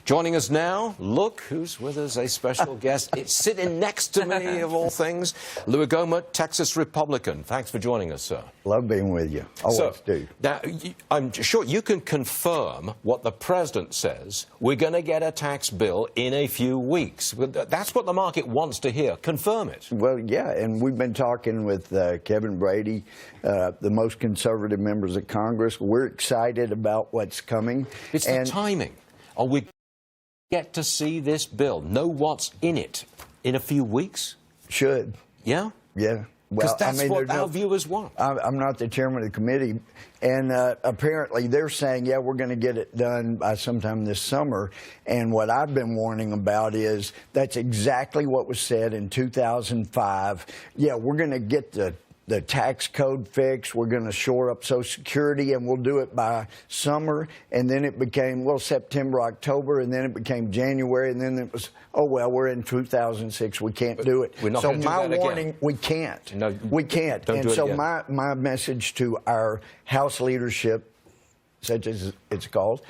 Joining us now, look who's with us, a special guest. It's sitting next to me, of all things, Louie Gohmert, Texas Republican. Thanks for joining us, sir. Love being with you. Always do. Now, I'm sure you can confirm what the president says. We're going to get a tax bill in a few weeks. That's what the market wants to hear. Confirm it. Well, yeah, and we've been talking with Kevin Brady, the most conservative members of Congress. We're excited about what's coming. It's the timing. Are we get to see this bill, know what's in it, in a few weeks? Should. Yeah? Yeah. Because well, that's what our viewers want. I'm not the chairman of the committee, and apparently they're saying, yeah, we're going to get it done by sometime this summer. And what I've been warning about is that's exactly what was said in 2005. Yeah, we're going to get the tax code fixed. We're going to shore up Social Security, and we'll do it by summer. And then it became, well, September, October, and then it became January, and then it was, oh, well, we're in 2006. We can't do it. We're not so going to my do that warning, again. we can't. No, we can't. Don't and do it so again. my message to our House leadership, such as it's called,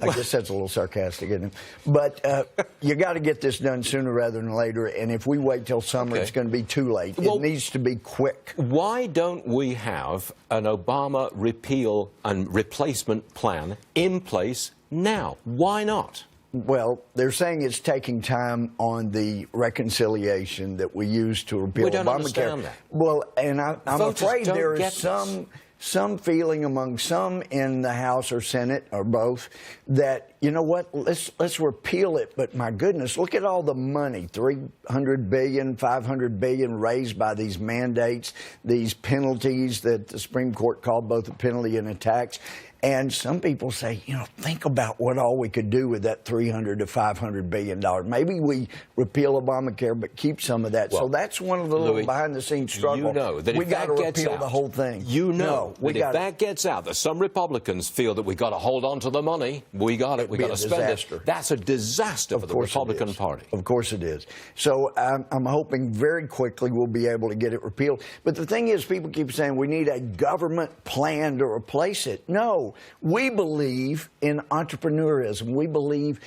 I guess that's a little sarcastic, isn't it? But you got to get this done sooner rather than later. And if we wait till summer, it's going to be too late. Well, it needs to be quick. Why don't we have an Obama repeal and replacement plan in place now? Why not? Well, they're saying it's taking time on the reconciliation that we used to repeal Obamacare. We don't understand that. Well, and I'm afraid there is some feeling among some in the House or Senate or both that, you know what, let's repeal it. But my goodness, look at all the money, $300 billion, $500 billion raised by these mandates, these penalties that the Supreme Court called both a penalty and a tax. And some people say, you know, think about what all we could do with that $300 to $500 billion. Maybe we repeal Obamacare, but keep some of that. Well, so that's one of the little behind-the-scenes struggles. You know that we got to repeal the whole thing. You know that if that gets out, that some Republicans feel that we got to hold on to the money. We got it. We got to spend it. That's a disaster for the Republican Party. Of course it is. So I'm hoping very quickly we'll be able to get it repealed. But the thing is, people keep saying we need a government plan to replace it. No. We believe in entrepreneurism. We believe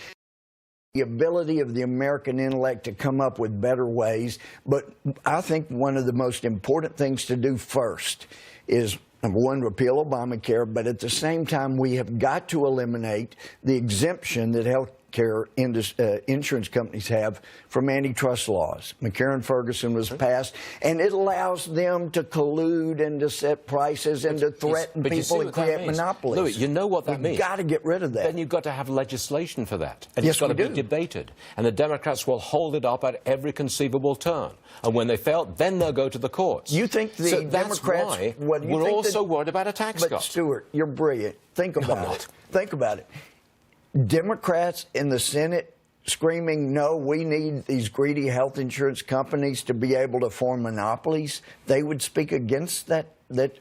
the ability of the American intellect to come up with better ways. But I think one of the most important things to do first is, number one, repeal Obamacare, but at the same time, we have got to eliminate the exemption that health care insurance companies have from antitrust laws. McCarran-Ferguson was passed, and it allows them to collude and to set prices and to threaten people and create monopolies. Louie, you know what that means. We've got to get rid of that. Then you've got to have legislation for that. And yes, it's got to be debated. And the Democrats will hold it up at every conceivable turn. And when they fail, then they'll go to the courts. You think the Democrats... That's why we're also worried about a tax cut. But, Stuart, you're brilliant. Think about it. Think about it. Democrats in the Senate screaming, no, we need these greedy health insurance companies to be able to form monopolies. They would speak against that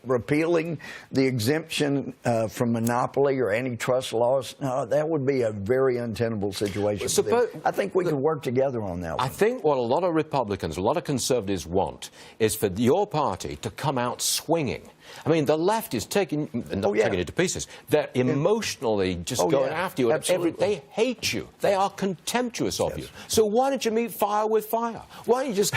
repealing the exemption from monopoly or antitrust laws. No, that would be a very untenable situation. I think we could work together on that one. I think what a lot of Republicans, a lot of conservatives want is for your party to come out swinging. I mean, the left is taking it to pieces. They're emotionally just going after you. They hate you. They are contemptuous of you. So why don't you meet fire with fire? Why don't you just,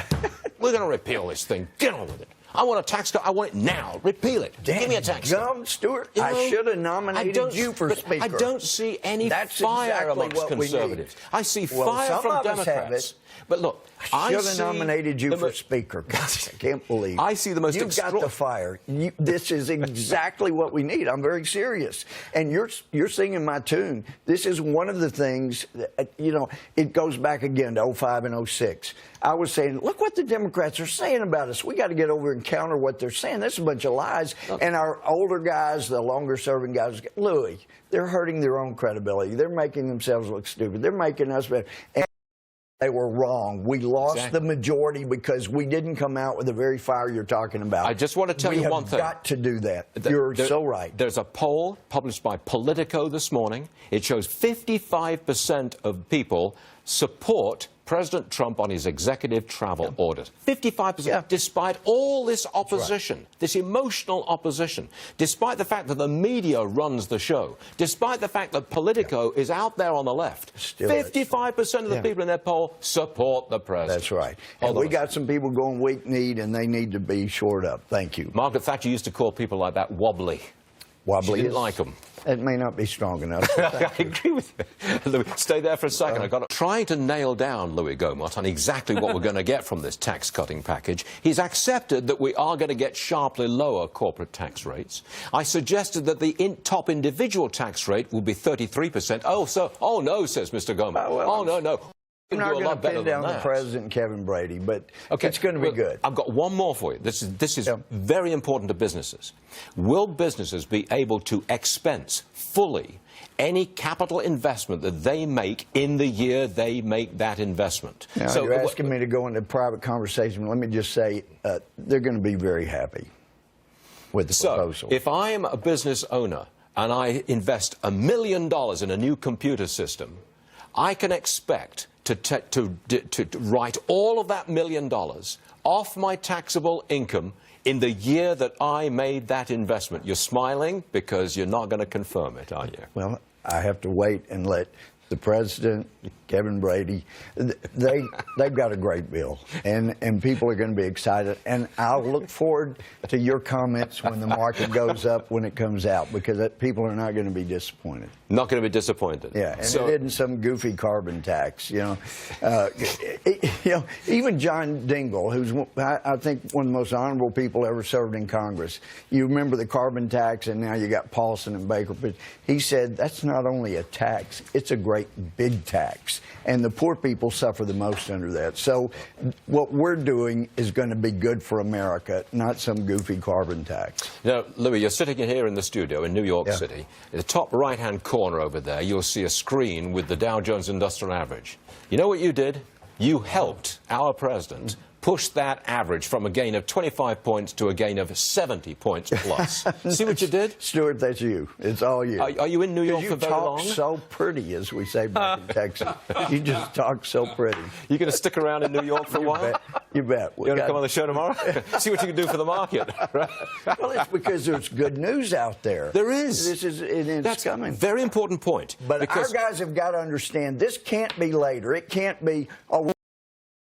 we're going to repeal this thing. Get on with it. I want a tax cut. I want it now. Repeal it. Give me a tax cut. Stuart, I should have nominated you for Speaker. I don't see any fire amongst conservatives. I see fire from Democrats. But look, I should have nominated you for Speaker. Gosh, I can't believe. I see the most. You've got the fire. This is exactly what we need. I'm very serious, and you're singing my tune. This is one of the things that, you know, it goes back again to 05 and 06. I was saying, look what the Democrats are saying about us. We got to get over and counter what they're saying. That's a bunch of lies. And our older guys, the longer-serving guys, Louie, they're hurting their own credibility. They're making themselves look stupid. They're making us better. And they were wrong. We lost the majority because we didn't come out with the very fire you're talking about. I just want to tell you one thing. We have got to do that. You're so right. There's a poll published by Politico this morning. It shows 55% of people support President Trump on his executive travel orders. 55%, Yeah. despite all this opposition, this emotional opposition, despite the fact that the media runs the show, despite the fact that Politico is out there on the left, 55% of the people in their poll support the president. That's right. And we got some people going weak-kneed, and they need to be shored up. Thank you. Margaret Thatcher used to call people like that wobbly. Wobbly. She didn't like them. It may not be strong enough. I agree with you. Louie, stay there for a second. I've got to trying to nail down Louie Gohmert on exactly what we're going to get from this tax-cutting package. He's accepted that we are going to get sharply lower corporate tax rates. I suggested that the top individual tax rate will be 33%. Oh no, says Mr. Gohmert. No. I'm not going to pin down the president, Kevin Brady, but it's going to be good. I've got one more for you. This is very important to businesses. Will businesses be able to expense fully any capital investment that they make in the year they make that investment? Now, so you're asking me to go into private conversation. Let me just say they're going to be very happy with the proposal. If I am a business owner and I invest $1 million in a new computer system, I can expect to write all of that $1 million off my taxable income in the year that I made that investment. You're smiling because you're not going to confirm it, are you? Well, I have to wait and let the president, Kevin Brady, they've got a great bill, and people are going to be excited. And I'll look forward to your comments when the market goes up when it comes out, because people are not going to be disappointed. Not going to be disappointed. Yeah, and it isn't some goofy carbon tax, you know. Even John Dingell, who's I think one of the most honorable people ever served in Congress. You remember the carbon tax, and now you got Paulson and Baker. But he said that's not only a tax; it's a great big tax, and the poor people suffer the most under that. So what we're doing is going to be good for America, not some goofy carbon tax. Now, Louie, you're sitting here in the studio in New York City. In the top right-hand corner over there, you'll see a screen with the Dow Jones Industrial Average. You know what you did? You helped our president push that average from a gain of 25 points to a gain of 70 points plus. See what you did? Stuart, that's you. It's all you. Are you in New York for very long? You talk so pretty, as we say back in Texas. You just talk so pretty. You going to stick around in New York for a while? You bet. You want to come on the show tomorrow? See what you can do for the market. Right? Well, it's because there's good news out there. There is. That's coming. A very important point. But our guys have got to understand this can't be later. It can't be,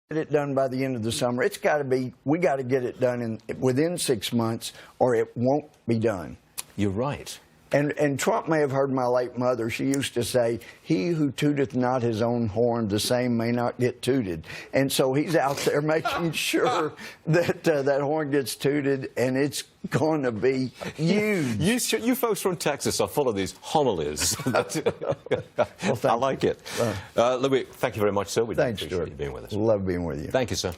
get it done by the end of the summer. It's got to be, we got to get it done within 6 months, or it won't be done. You're right. And Trump may have heard my late mother. She used to say, "He who tooteth not his own horn, the same may not get tooted." And so he's out there making sure that that horn gets tooted, and it's going to be huge. You folks from Texas are full of these homilies. I like it. Louie, thank you very much, sir. Thanks, Stuart. Being with us. Love being with you. Thank you, sir.